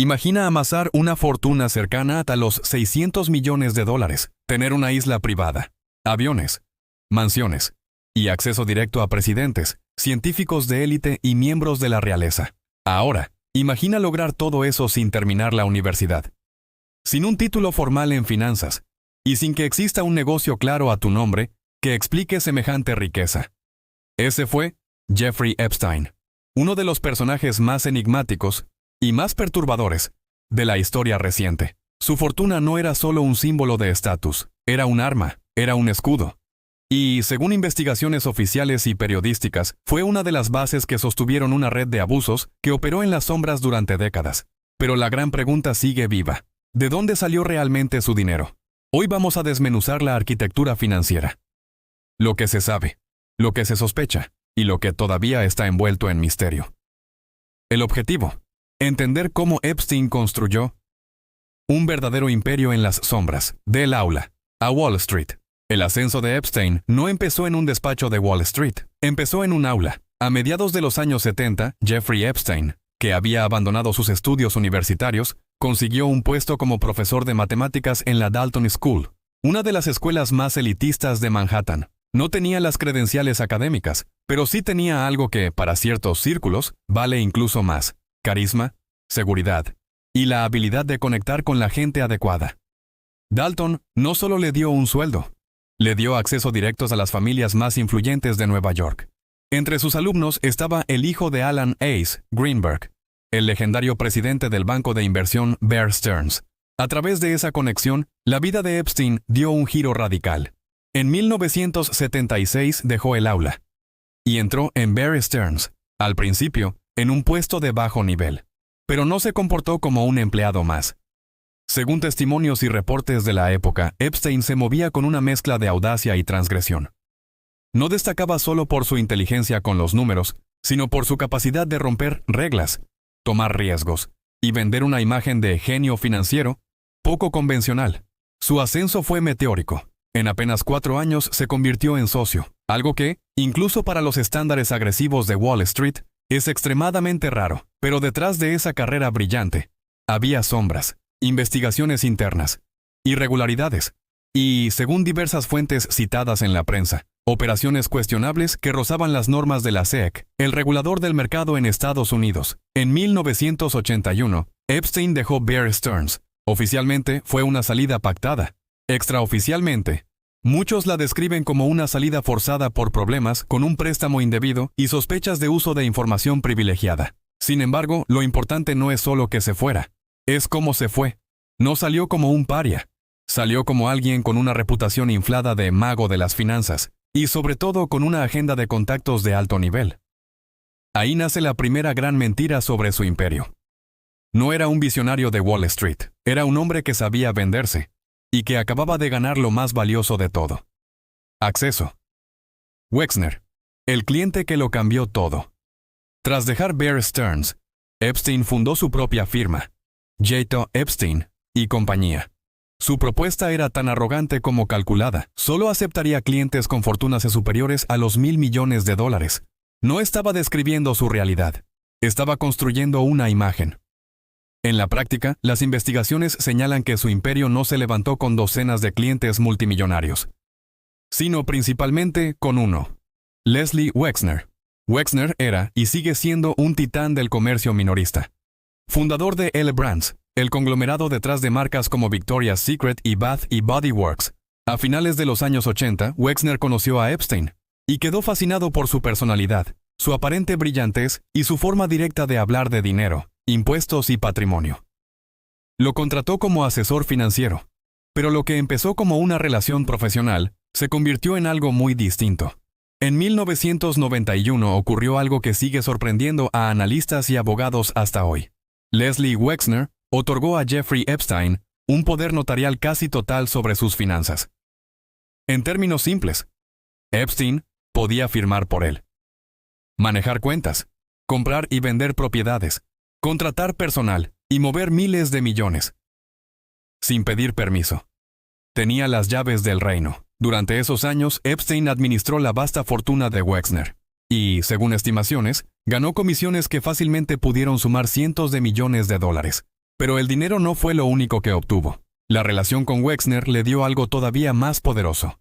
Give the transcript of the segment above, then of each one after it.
Imagina amasar una fortuna cercana a los 600 millones de dólares, tener una isla privada, aviones, mansiones y acceso directo a presidentes, científicos de élite y miembros de la realeza. Ahora, imagina lograr todo eso sin terminar la universidad, sin un título formal en finanzas y sin que exista un negocio claro a tu nombre que explique semejante riqueza. Ese fue Jeffrey Epstein, uno de los personajes más enigmáticos y más perturbadores de la historia reciente. Su fortuna no era solo un símbolo de estatus, era un arma, era un escudo. Y, según investigaciones oficiales y periodísticas, fue una de las bases que sostuvieron una red de abusos que operó en las sombras durante décadas. Pero la gran pregunta sigue viva. ¿De dónde salió realmente su dinero? Hoy vamos a desmenuzar la arquitectura financiera. Lo que se sabe, lo que se sospecha y lo que todavía está envuelto en misterio. El objetivo: entender cómo Epstein construyó un verdadero imperio en las sombras, del aula a Wall Street. El ascenso de Epstein no empezó en un despacho de Wall Street, empezó en un aula. A mediados de los años 70, Jeffrey Epstein, que había abandonado sus estudios universitarios, consiguió un puesto como profesor de matemáticas en la Dalton School, una de las escuelas más elitistas de Manhattan. No tenía las credenciales académicas, pero sí tenía algo que, para ciertos círculos, vale incluso más: carisma, seguridad y la habilidad de conectar con la gente adecuada. Dalton no solo le dio un sueldo, le dio acceso directos a las familias más influyentes de Nueva York. Entre sus alumnos estaba el hijo de Alan Ace Greenberg, el legendario presidente del banco de inversión Bear Stearns. A través de esa conexión, la vida de Epstein dio un giro radical. En 1976 dejó el aula y entró en Bear Stearns, al principio en un puesto de bajo nivel, pero no se comportó como un empleado más. Según testimonios y reportes de la época, Epstein se movía con una mezcla de audacia y transgresión. No destacaba solo por su inteligencia con los números, sino por su capacidad de romper reglas, tomar riesgos y vender una imagen de genio financiero poco convencional. Su ascenso fue meteórico. En apenas 4 años se convirtió en socio, algo que, incluso para los estándares agresivos de Wall Street, es extremadamente raro. Pero detrás de esa carrera brillante, había sombras, investigaciones internas, irregularidades y, según diversas fuentes citadas en la prensa, operaciones cuestionables que rozaban las normas de la SEC, el regulador del mercado en Estados Unidos. En 1981, Epstein dejó Bear Stearns. Oficialmente fue una salida pactada. Extraoficialmente, muchos la describen como una salida forzada por problemas con un préstamo indebido y sospechas de uso de información privilegiada. Sin embargo, lo importante no es solo que se fuera, es cómo se fue. No salió como un paria, salió como alguien con una reputación inflada de mago de las finanzas, y sobre todo con una agenda de contactos de alto nivel. Ahí nace la primera gran mentira sobre su imperio. No era un visionario de Wall Street, era un hombre que sabía venderse, y que acababa de ganar lo más valioso de todo: acceso. Wexner, el cliente que lo cambió todo. Tras dejar Bear Stearns, Epstein fundó su propia firma, J. Epstein y compañía. Su propuesta era tan arrogante como calculada. Solo aceptaría clientes con fortunas superiores a los $1,000 millones. No estaba describiendo su realidad, estaba construyendo una imagen. En la práctica, las investigaciones señalan que su imperio no se levantó con docenas de clientes multimillonarios, sino principalmente con uno: Leslie Wexner. Wexner era y sigue siendo un titán del comercio minorista. Fundador de L Brands, el conglomerado detrás de marcas como Victoria's Secret y Bath y Body Works. A finales de los años 80, Wexner conoció a Epstein y quedó fascinado por su personalidad, su aparente brillantez y su forma directa de hablar de dinero, impuestos y patrimonio. Lo contrató como asesor financiero, pero lo que empezó como una relación profesional se convirtió en algo muy distinto. En 1991 ocurrió algo que sigue sorprendiendo a analistas y abogados hasta hoy. Leslie Wexner otorgó a Jeffrey Epstein un poder notarial casi total sobre sus finanzas. En términos simples, Epstein podía firmar por él, manejar cuentas, comprar y vender propiedades, contratar personal y mover miles de millones, sin pedir permiso. Tenía las llaves del reino. Durante esos años, Epstein administró la vasta fortuna de Wexner y, según estimaciones, ganó comisiones que fácilmente pudieron sumar cientos de millones de dólares. Pero el dinero no fue lo único que obtuvo. La relación con Wexner le dio algo todavía más poderoso: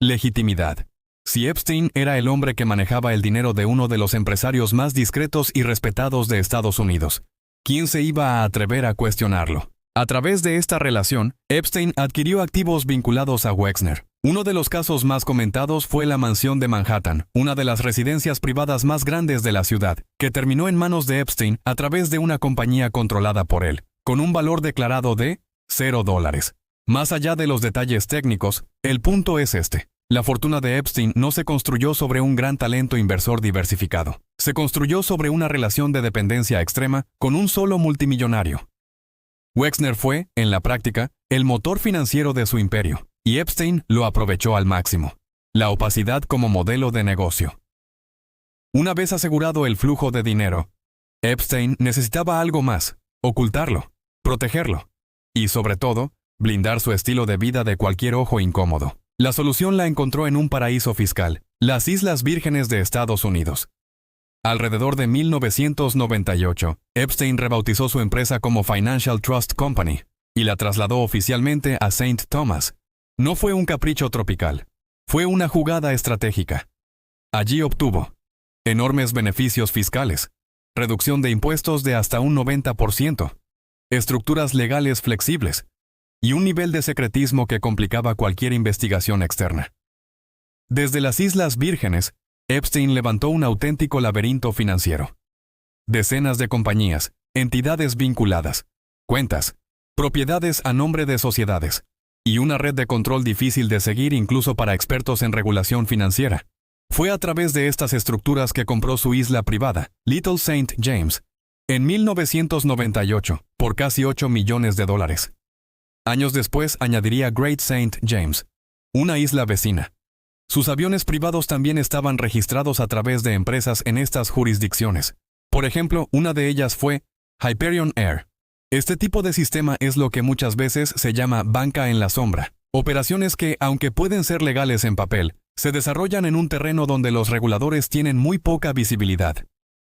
legitimidad. Si Epstein era el hombre que manejaba el dinero de uno de los empresarios más discretos y respetados de Estados Unidos, ¿quién se iba a atrever a cuestionarlo? A través de esta relación, Epstein adquirió activos vinculados a Wexner. Uno de los casos más comentados fue la mansión de Manhattan, una de las residencias privadas más grandes de la ciudad, que terminó en manos de Epstein a través de una compañía controlada por él, con un valor declarado de $0. Más allá de los detalles técnicos, el punto es este: la fortuna de Epstein no se construyó sobre un gran talento inversor diversificado. Se construyó sobre una relación de dependencia extrema con un solo multimillonario. Wexner fue, en la práctica, el motor financiero de su imperio, y Epstein lo aprovechó al máximo. La opacidad como modelo de negocio. Una vez asegurado el flujo de dinero, Epstein necesitaba algo más: ocultarlo, protegerlo, y sobre todo, blindar su estilo de vida de cualquier ojo incómodo. La solución la encontró en un paraíso fiscal, las Islas Vírgenes de Estados Unidos. Alrededor de 1998, Epstein rebautizó su empresa como Financial Trust Company y la trasladó oficialmente a St. Thomas. No fue un capricho tropical, fue una jugada estratégica. Allí obtuvo enormes beneficios fiscales, reducción de impuestos de hasta un 90%, estructuras legales flexibles y un nivel de secretismo que complicaba cualquier investigación externa. Desde las Islas Vírgenes, Epstein levantó un auténtico laberinto financiero. Decenas de compañías, entidades vinculadas, cuentas, propiedades a nombre de sociedades, y una red de control difícil de seguir incluso para expertos en regulación financiera. Fue a través de estas estructuras que compró su isla privada, Little St. James, en 1998, por casi $8 millones. Años después añadiría Great St. James, una isla vecina. Sus aviones privados también estaban registrados a través de empresas en estas jurisdicciones. Por ejemplo, una de ellas fue Hyperion Air. Este tipo de sistema es lo que muchas veces se llama banca en la sombra. Operaciones que, aunque pueden ser legales en papel, se desarrollan en un terreno donde los reguladores tienen muy poca visibilidad.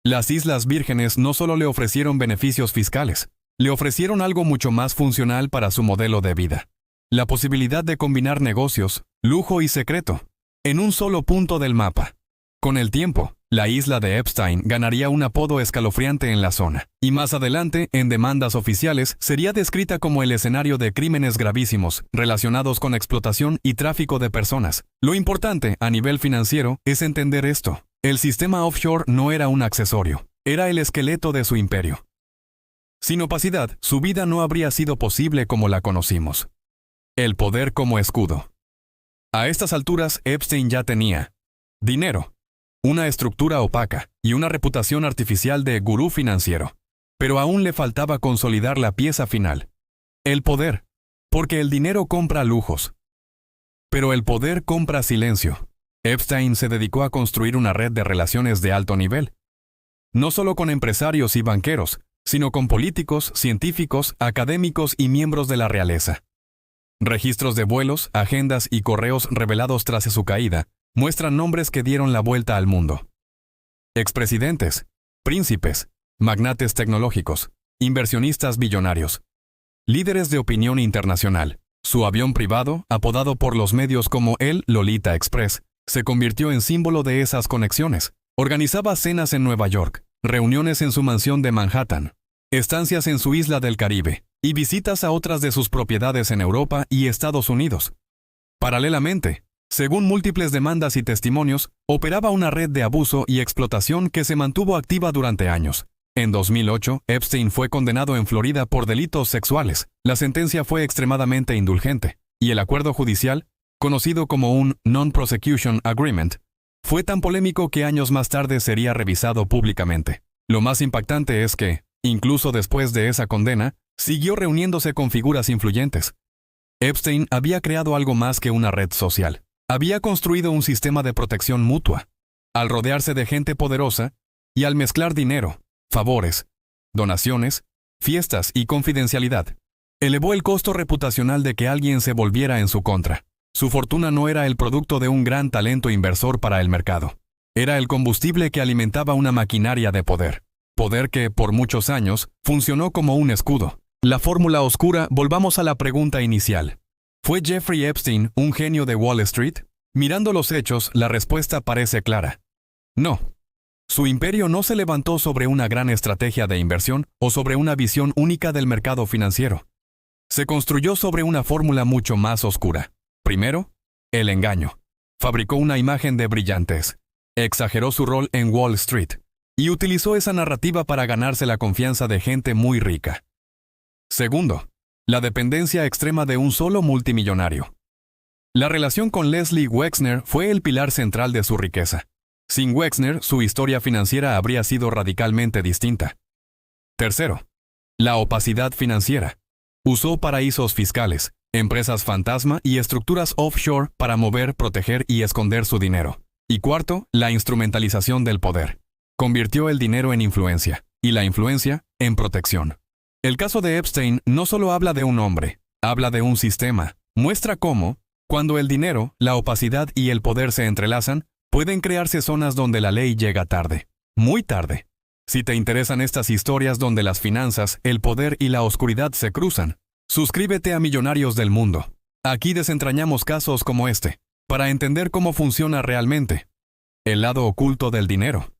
Las Islas Vírgenes no solo le ofrecieron beneficios fiscales, le ofrecieron algo mucho más funcional para su modelo de vida: la posibilidad de combinar negocios, lujo y secreto en un solo punto del mapa. Con el tiempo, la isla de Epstein ganaría un apodo escalofriante en la zona, y más adelante, en demandas oficiales, sería descrita como el escenario de crímenes gravísimos relacionados con explotación y tráfico de personas. Lo importante, a nivel financiero, es entender esto: el sistema offshore no era un accesorio, era el esqueleto de su imperio. Sin opacidad, su vida no habría sido posible como la conocimos. El poder como escudo. A estas alturas, Epstein ya tenía dinero, una estructura opaca y una reputación artificial de gurú financiero. Pero aún le faltaba consolidar la pieza final: el poder, porque el dinero compra lujos. Pero el poder compra silencio. Epstein se dedicó a construir una red de relaciones de alto nivel, no solo con empresarios y banqueros, sino con políticos, científicos, académicos y miembros de la realeza. Registros de vuelos, agendas y correos revelados tras su caída muestran nombres que dieron la vuelta al mundo. Expresidentes, príncipes, magnates tecnológicos, inversionistas billonarios, líderes de opinión internacional. Su avión privado, apodado por los medios como el Lolita Express, se convirtió en símbolo de esas conexiones. Organizaba cenas en Nueva York, reuniones en su mansión de Manhattan, estancias en su isla del Caribe, y visitas a otras de sus propiedades en Europa y Estados Unidos. Paralelamente, según múltiples demandas y testimonios, operaba una red de abuso y explotación que se mantuvo activa durante años. En 2008, Epstein fue condenado en Florida por delitos sexuales. La sentencia fue extremadamente indulgente, y el acuerdo judicial, conocido como un Non-Prosecution Agreement, fue tan polémico que años más tarde sería revisado públicamente. Lo más impactante es que, incluso después de esa condena, siguió reuniéndose con figuras influyentes. Epstein había creado algo más que una red social. Había construido un sistema de protección mutua. Al rodearse de gente poderosa, y al mezclar dinero, favores, donaciones, fiestas y confidencialidad, elevó el costo reputacional de que alguien se volviera en su contra. Su fortuna no era el producto de un gran talento inversor para el mercado. Era el combustible que alimentaba una maquinaria de poder. Poder que, por muchos años, funcionó como un escudo. La fórmula oscura, volvamos a la pregunta inicial. ¿Fue Jeffrey Epstein un genio de Wall Street? Mirando los hechos, la respuesta parece clara. No. Su imperio no se levantó sobre una gran estrategia de inversión o sobre una visión única del mercado financiero. Se construyó sobre una fórmula mucho más oscura. Primero, el engaño. Fabricó una imagen de brillantez. Exageró su rol en Wall Street y utilizó esa narrativa para ganarse la confianza de gente muy rica. Segundo, la dependencia extrema de un solo multimillonario. La relación con Leslie Wexner fue el pilar central de su riqueza. Sin Wexner, su historia financiera habría sido radicalmente distinta. Tercero, la opacidad financiera. Usó paraísos fiscales, empresas fantasma y estructuras offshore para mover, proteger y esconder su dinero. Y cuarto, la instrumentalización del poder. Convirtió el dinero en influencia, y la influencia en protección. El caso de Epstein no solo habla de un hombre, habla de un sistema. Muestra cómo, cuando el dinero, la opacidad y el poder se entrelazan, pueden crearse zonas donde la ley llega tarde, muy tarde. Si te interesan estas historias donde las finanzas, el poder y la oscuridad se cruzan, suscríbete a Millonarios del Mundo. Aquí desentrañamos casos como este, para entender cómo funciona realmente el lado oculto del dinero.